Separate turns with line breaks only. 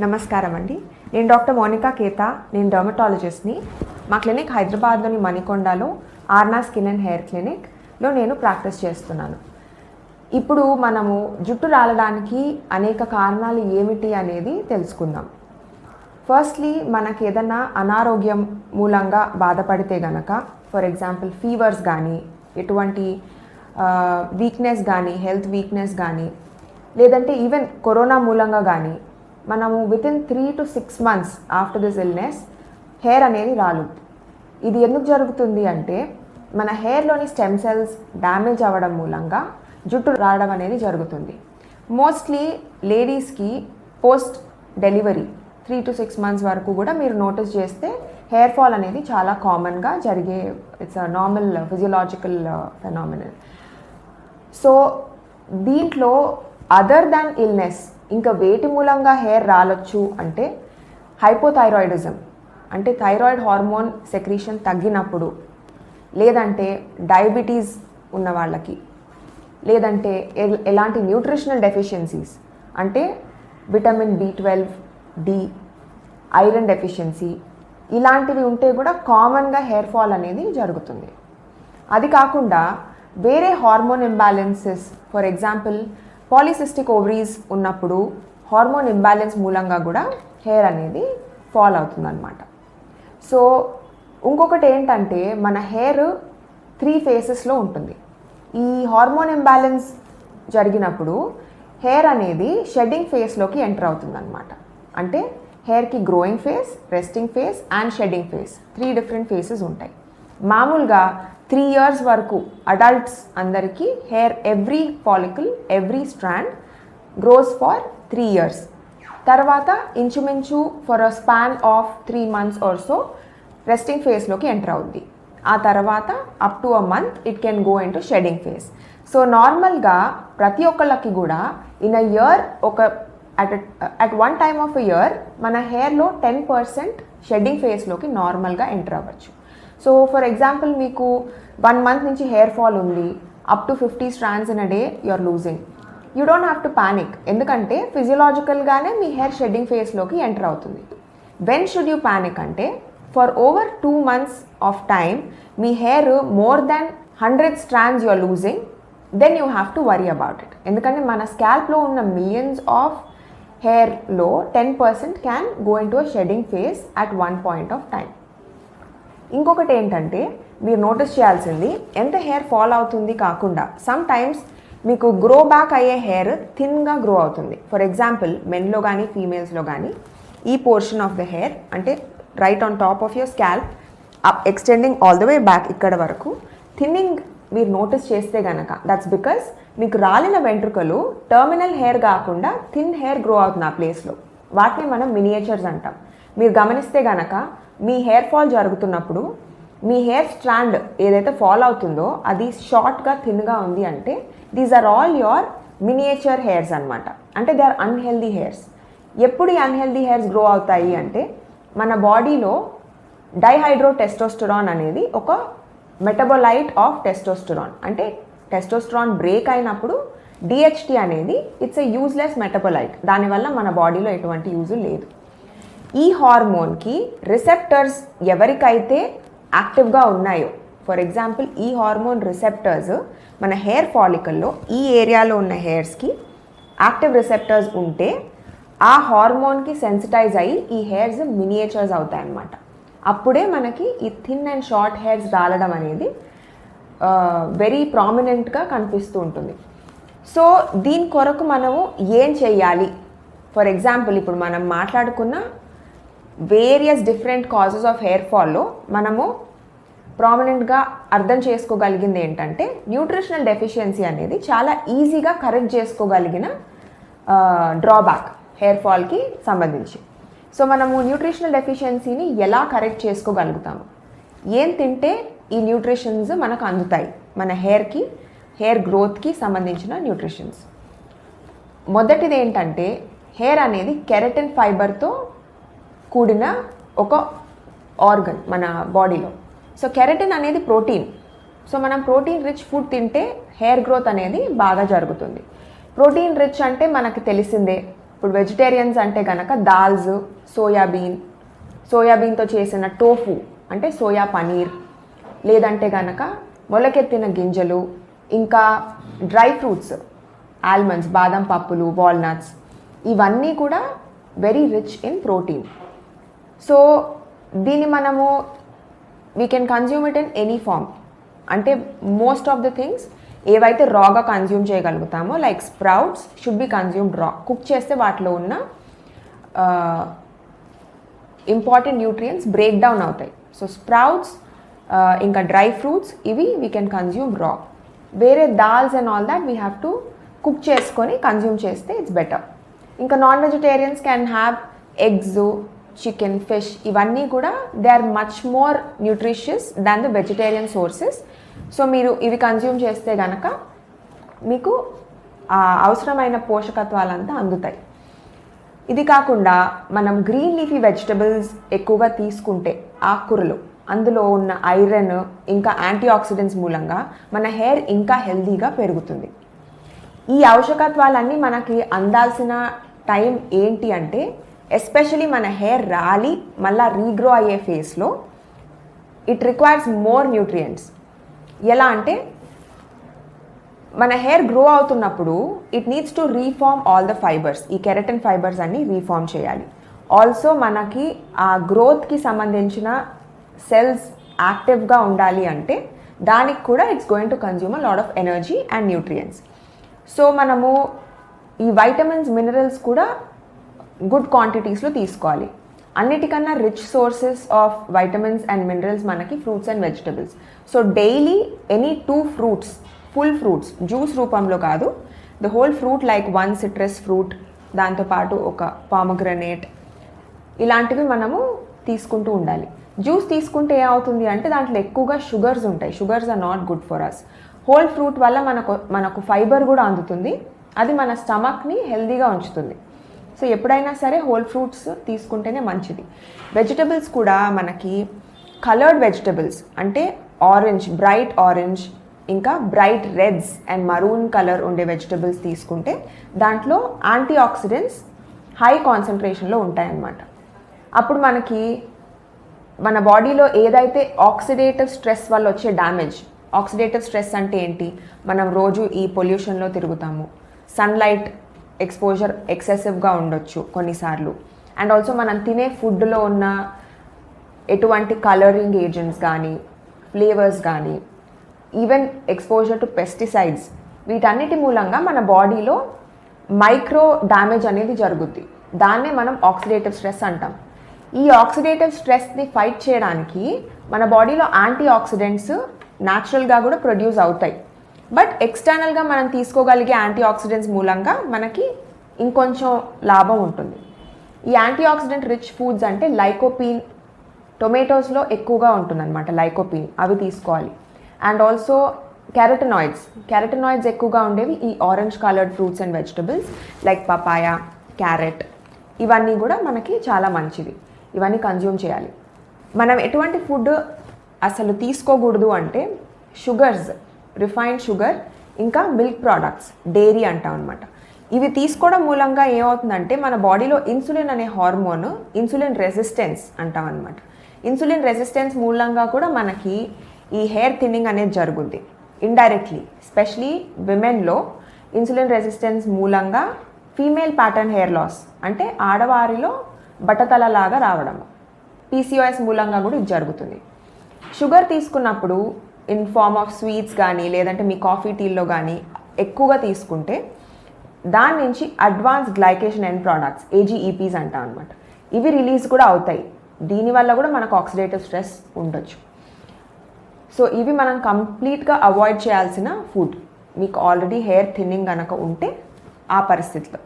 నమస్కారం అండి. నేను డాక్టర్ మోనికా కేతా. నేను డర్మటాలజిస్ట్ని. మా క్లినిక్ హైదరాబాద్లోని మణికొండలో ఆర్నా స్కిన్ అండ్ హెయిర్ క్లినిక్లో నేను ప్రాక్టీస్ చేస్తున్నాను. ఇప్పుడు మనము జుట్టు రాలడానికి అనేక కారణాలు ఏమిటి అనేది తెలుసుకుందాం. ఫస్ట్లీ మనకి ఏదైనా అనారోగ్యం మూలంగా బాధపడితే గనక, ఫర్ ఎగ్జాంపుల్ ఫీవర్స్ కానీ, ఎటువంటి వీక్నెస్ కానీ, హెల్త్ వీక్నెస్ కానీ, లేదంటే ఈవెన్ కరోనా మూలంగా కానీ మనము within 3 to 6 months after this illness hair అనేది రాలుద్ది. ఇది ఎందుకు జరుగుతుంది అంటే మన హెయిర్లోని స్టెమ్ సెల్స్ డ్యామేజ్ అవ్వడం మూలంగా జుట్టు రావడం అనేది జరుగుతుంది. మోస్ట్లీ లేడీస్కి పోస్ట్ డెలివరీ 3 to 6 months వరకు కూడా మీరు నోటీస్ చేస్తే హెయిర్ ఫాల్ అనేది చాలా కామన్గా జరిగే, it's a normal physiological phenomenal. So దీంట్లో అదర్ దాన్ ఇల్నెస్ ఇంకా వేటి మూలంగా హెయిర్ రాలొచ్చు అంటే హైపోథైరాయిడిజం, అంటే థైరాయిడ్ హార్మోన్ సెక్రీషన్ తగ్గినప్పుడు, లేదంటే డయాబెటీస్ ఉన్న వాళ్ళకి, లేదంటే ఎలాంటి న్యూట్రిషనల్ డెఫిషియన్సీస్ అంటే vitamin B12, D, iron deficiency ఇలాంటివి ఉంటే కూడా కామన్గా హెయిర్ ఫాల్ అనేది జరుగుతుంది. అది కాకుండా వేరే hormone imbalances, for example polycystic ovaries ఉన్నప్పుడు హార్మోన్ ఇంబ్యాలెన్స్ మూలంగా కూడా హెయిర్ అనేది ఫాల్ అవుతుందన్నమాట. సో ఇంకొకటి ఏంటంటే మన హెయిర్ 3 phases ఉంటుంది. ఈ హార్మోన్ ఇంబ్యాలెన్స్ జరిగినప్పుడు హెయిర్ అనేది షెడ్డింగ్ ఫేస్లోకి ఎంటర్ అవుతుందన్నమాట. అంటే హెయిర్కి growing face, resting face and shedding face 3 different phases ఉంటాయి. మామూలుగా 3 years వరకు అడల్ట్స్ అందరికీ hair every follicle, every strand grows for 3 years. తర్వాత ఇంచుమించు for a span of 3 months or so resting ఫేస్లోకి ఎంటర్ అవుద్ది. ఆ తర్వాత up to a month it can go into shedding phase. So నార్మల్గా ప్రతి ఒక్కళ్ళకి కూడా in a year at one time of a year మన హెయిర్లో 10% షెడ్డింగ్ ఫేస్లోకి నార్మల్గా ఎంటర్ అవ్వచ్చు. సో ఫర్ ఎగ్జాంపుల్ మీకు 1 month నుంచి హెయిర్ ఫాల్ ఉంది, up to 50 strands in a day you are losing. You don't have to panic, ఎందుకంటే ఫిజియలాజికల్గానే మీ హెయిర్ షెడ్డింగ్ ఫేస్లోకి ఎంటర్ అవుతుంది. వెన్ షుడ్ యూ ప్యానిక్ అంటే for over 2 months of time మీ hair more than 100 strands you are losing, then you have to worry about it. ఎందుకంటే మన స్కాల్ప్లో ఉన్న మిలియన్స్ ఆఫ్ హెయిర్లో 10% can go into a shedding face at one point of time. ఇంకొకటి ఏంటంటే మీరు notice చేయాల్సింది ఎంత హెయిర్ ఫాల్ అవుతుంది కాకుండా సమ్ టైమ్స్ మీకు గ్రో బ్యాక్ అయ్యే హెయిర్ థిన్గా గ్రో అవుతుంది. ఫర్ ఎగ్జాంపుల్ మెన్లో కానీ ఫీమేల్స్లో కానీ ఈ పోర్షన్ ఆఫ్ ద హెయిర్ అంటే right on top of your scalp up extending all the way back ఇక్కడ వరకు థిన్నింగ్ మీరు నోటీస్ చేస్తే గనక దట్స్ బికాస్ మీకు రాలిన వెంట్రుకలు టర్మినల్ హెయిర్ కాకుండా థిన్ హెయిర్ గ్రో అవుతుంది ఆ ప్లేస్లో. వాటిని మనం మినియేచర్స్ అంటాం. మీరు గమనిస్తే గనక మీ హెయిర్ ఫాల్ జరుగుతున్నప్పుడు మీ హెయిర్ స్ట్రాండ్ ఏదైతే ఫాల్ అవుతుందో అది షార్ట్గా థిన్గా ఉంది అంటే these are all your miniature hairs అనమాట. అంటే దే ఆర్ అన్హెల్దీ హెయిర్స్. ఎప్పుడు ఈ అన్హెల్దీ హెయిర్స్ గ్రో అవుతాయి అంటే మన బాడీలో డైహైడ్రోటెస్టోస్టెరాన్ అనేది ఒక మెటబోలైట్ ఆఫ్ టెస్టోస్టెరాన్. అంటే టెస్టోస్టెరాన్ బ్రేక్ అయినప్పుడు DHT అనేది ఇట్స్ ఎ యూజ్లెస్ మెటబోలైట్. దానివల్ల మన బాడీలో ఎటువంటి యూజ్ లేదు. ఈ హార్మోన్కి రిసెప్టర్స్ ఎవరికైతే యాక్టివ్గా ఉన్నాయో, ఫర్ ఎగ్జాంపుల్ ఈ హార్మోన్ రిసెప్టర్స్ మన హెయిర్ ఫాలికల్లో ఈ ఏరియాలో ఉన్న హెయిర్స్కి యాక్టివ్ రిసెప్టర్స్ ఉంటే ఆ హార్మోన్కి సెన్సిటైజ్ అయ్యి ఈ హెయిర్స్ మినియేచర్స్ అవుతాయి అన్నమాట. అప్పుడే మనకి ఈ థిన్ అండ్ షార్ట్ హెయిర్స్ రాలడం అనేది వెరీ ప్రామినెంట్గా కనిపిస్తూ ఉంటుంది. సో దీని కొరకు మనము ఏం చేయాలి? ఫర్ ఎగ్జాంపుల్ ఇప్పుడు మనం మాట్లాడుకున్న various different causes of hair ఫాల్లో మనము ప్రామినెంట్గా అర్థం చేసుకోగలిగింది ఏంటంటే న్యూట్రిషనల్ డెఫిషియన్సీ అనేది చాలా ఈజీగా కరెక్ట్ చేసుకోగలిగిన డ్రాబ్యాక్ హెయిర్ ఫాల్కి సంబంధించి. సో మనము న్యూట్రిషనల్ డెఫిషియన్సీని ఎలా కరెక్ట్ చేసుకోగలుగుతాము? ఏం తింటే ఈ న్యూట్రిషన్స్ మనకు అందుతాయి మన హెయిర్కి, హెయిర్ గ్రోత్కి సంబంధించిన న్యూట్రిషన్స్? మొదటిది ఏంటంటే హెయిర్ అనేది కెరటిన్ ఫైబర్తో కూడిన ఒక ఆర్గన్ మన బాడీలో. సో కెరటిన్ అనేది ప్రోటీన్. సో మనం ప్రోటీన్ రిచ్ ఫుడ్ తింటే హెయిర్ గ్రోత్ అనేది బాగా జరుగుతుంది. ప్రోటీన్ రిచ్ అంటే మనకు తెలిసిందే ఇప్పుడు వెజిటేరియన్స్ అంటే కనుక దాల్స్, సోయాబీన్తో చేసిన టోఫు అంటే సోయా పనీర్, లేదంటే కనుక మొలకెత్తిన గింజలు, ఇంకా డ్రై ఫ్రూట్స్, ఆల్మండ్స్, బాదం పప్పులు, వాల్నట్స్, ఇవన్నీ కూడా very rich in protein. So దీన్ని మనము we can consume it in any form. అంటే మోస్ట్ ఆఫ్ ద థింగ్స్ ఏవైతే రాగా కన్జ్యూమ్ చేయగలుగుతామో like sprouts should be consumed raw. Cook చేస్తే వాటిలో ఉన్న ఇంపార్టెంట్ న్యూట్రియంట్స్ బ్రేక్ డౌన్ అవుతాయి. సో స్ప్రౌట్స్ ఇంకా డ్రై ఫ్రూట్స్ ఇవి వీ కెన్ కన్జ్యూమ్ రా. వేరే dals and all that we have to cook చేసుకొని కన్జ్యూమ్ చేస్తే ఇట్స్ బెటర్. ఇంకా non vegetarians can have eggs, chicken, fish, ఇవన్నీ కూడా they are much more nutritious than the vegetarian sources. So మీరు ఇవి consume చేస్తే కనుక మీకు అవసరమైన పోషకత్వాలంతా అందుతాయి. ఇది కాకుండా మనం గ్రీన్ లీఫీ వెజిటబుల్స్ ఎక్కువగా తీసుకుంటే, ఆకుకూరలు, అందులో ఉన్న ఐరన్ ఇంకా యాంటీ ఆక్సిడెంట్స్ మూలంగా మన హెయిర్ ఇంకా హెల్దీగా పెరుగుతుంది. ఈ ఔషకత్వాలన్నీ మనకి అందాల్సిన టైం ఏంటి అంటే ఎస్పెషలీ మన హెయిర్ రాలి మళ్ళీ రీగ్రో అయ్యే ఫేస్లో ఇట్ రిక్వైర్స్ మోర్ న్యూట్రియంట్స్. ఎలా అంటే మన హెయిర్ గ్రో అవుతున్నప్పుడు it needs to reform all the fibres, ఈ కెరటిన్ ఫైబర్స్ అన్ని రీఫార్మ్ చేయాలి. ఆల్సో మనకి ఆ గ్రోత్కి సంబంధించిన సెల్స్ యాక్టివ్గా ఉండాలి అంటే దానికి కూడా it's going to consume a lot of energy and nutrients. So మనము ఈ వైటమిన్స్, మినరల్స్ కూడా గుడ్ క్వాంటిటీస్లో తీసుకోవాలి. అన్నిటికన్నా rich sources of vitamins and minerals మనకి fruits and vegetables. So daily any 2 fruits, full fruits, juice రూపంలో కాదు, the whole fruit like 1 citrus fruit, దాంతోపాటు ఒక పామోగ్రనేట్, ఇలాంటివి మనము తీసుకుంటూ ఉండాలి. జ్యూస్ తీసుకుంటే ఏమవుతుంది అంటే దాంట్లో ఎక్కువగా షుగర్స్ ఉంటాయి. Sugars are not good for us. Whole fruit వల్ల మనకు ఫైబర్ కూడా అందుతుంది, అది మన స్టమక్ని హెల్దీగా ఉంచుతుంది. సో ఎప్పుడైనా సరే హోల్ ఫ్రూట్స్ తీసుకుంటేనే మంచిది. వెజిటబుల్స్ కూడా మనకి కలర్డ్ వెజిటబుల్స్ అంటే ఆరెంజ్, బ్రైట్ ఆరెంజ్, ఇంకా bright reds and maroon colour ఉండే వెజిటబుల్స్ తీసుకుంటే దాంట్లో యాంటీ ఆక్సిడెంట్స్ హై కాన్సన్ట్రేషన్లో ఉంటాయన్నమాట. అప్పుడు మనకి మన బాడీలో ఏదైతే ఆక్సిడేటివ్ స్ట్రెస్ వల్ల వచ్చే డ్యామేజ్, ఆక్సిడేటివ్ స్ట్రెస్ అంటే ఏంటి, మనం రోజు ఈ పొల్యూషన్లో తిరుగుతాము, సన్లైట్ ఎక్స్పోజర్ ఎక్సెసివ్గా ఉండొచ్చు కొన్నిసార్లు, అండ్ ఆల్సో మనం తినే ఫుడ్లో ఉన్న ఎటువంటి కలరింగ్ ఏజెంట్స్ కానీ, ఫ్లేవర్స్ కానీ, ఈవెన్ ఎక్స్పోజర్ టు పెస్టిసైడ్స్, వీటన్నిటి మూలంగా మన బాడీలో మైక్రో డ్యామేజ్ అనేది జరుగుద్ది. దాన్నే మనం ఆక్సిడేటివ్ స్ట్రెస్ అంటాం. ఈ ఆక్సిడేటివ్ స్ట్రెస్ని ఫైట్ చేయడానికి మన బాడీలో యాంటీ ఆక్సిడెంట్స్ న్యాచురల్గా కూడా ప్రొడ్యూస్ అవుతాయి. బట్ ఎక్స్టర్నల్గా మనం తీసుకోగలిగే యాంటీ ఆక్సిడెంట్స్ మూలంగా మనకి ఇంకొంచెం లాభం ఉంటుంది. ఈ యాంటీ ఆక్సిడెంట్ రిచ్ ఫుడ్స్ అంటే లైకోపీన్, టొమాటోస్లో ఎక్కువగా ఉంటుందన్నమాట లైకోపీన్, అవి తీసుకోవాలి. అండ్ ఆల్సో క్యారటనాయిడ్స్ ఎక్కువగా ఉండేవి ఈ orange coloured fruits and vegetables like papaya, carrot, ఇవన్నీ కూడా మనకి చాలా మంచిది. ఇవన్నీ కన్జ్యూమ్ చేయాలి. మనం ఎటువంటి ఫుడ్ అసలు తీసుకోకూడదు అంటే షుగర్స్, రిఫైన్డ్ షుగర్, ఇంకా మిల్క్ ప్రోడక్ట్స్, డైరీ అంటాం అనమాట. ఇవి తీసుకోవడం మూలంగా ఏమవుతుందంటే మన బాడీలో ఇన్సులిన్ అనే హార్మోన్, ఇన్సులిన్ రెసిస్టెన్స్ అంటాం అనమాట. ఇన్సులిన్ రెసిస్టెన్స్ మూలంగా కూడా మనకి ఈ హెయిర్ థిన్నింగ్ అనేది జరుగుద్ది ఇండైరెక్ట్లీ. ఎస్పెషలీ విమెన్లో ఇన్సులిన్ రెసిస్టెన్స్ మూలంగా ఫీమేల్ ప్యాటర్న్ హెయిర్ లాస్ అంటే ఆడవారిలో బట్టతలలాగా రావడం, పీసీఓఎస్ మూలంగా కూడా ఇది జరుగుతుంది. షుగర్ తీసుకున్నప్పుడు ఇన్ ఫార్మ్ ఆఫ్ స్వీట్స్ కానీ లేదంటే మీ కాఫీ టీల్లో కానీ ఎక్కువగా తీసుకుంటే దాని నుంచి అడ్వాన్స్ గ్లైకేషన్ ఎండ్ ప్రోడక్ట్స్, ఏజీఈపీస్ అంటాం అనమాట, ఇవి రిలీజ్ కూడా అవుతాయి. దీనివల్ల కూడా మనకు ఆక్సిడేటివ్ స్ట్రెస్ ఉండొచ్చు. సో ఇవి మనం కంప్లీట్గా అవాయిడ్ చేయాల్సిన ఫుడ్ మీకు ఆల్రెడీ హెయిర్ థిన్నింగ్ కనుక ఉంటే ఆ పరిస్థితిలో.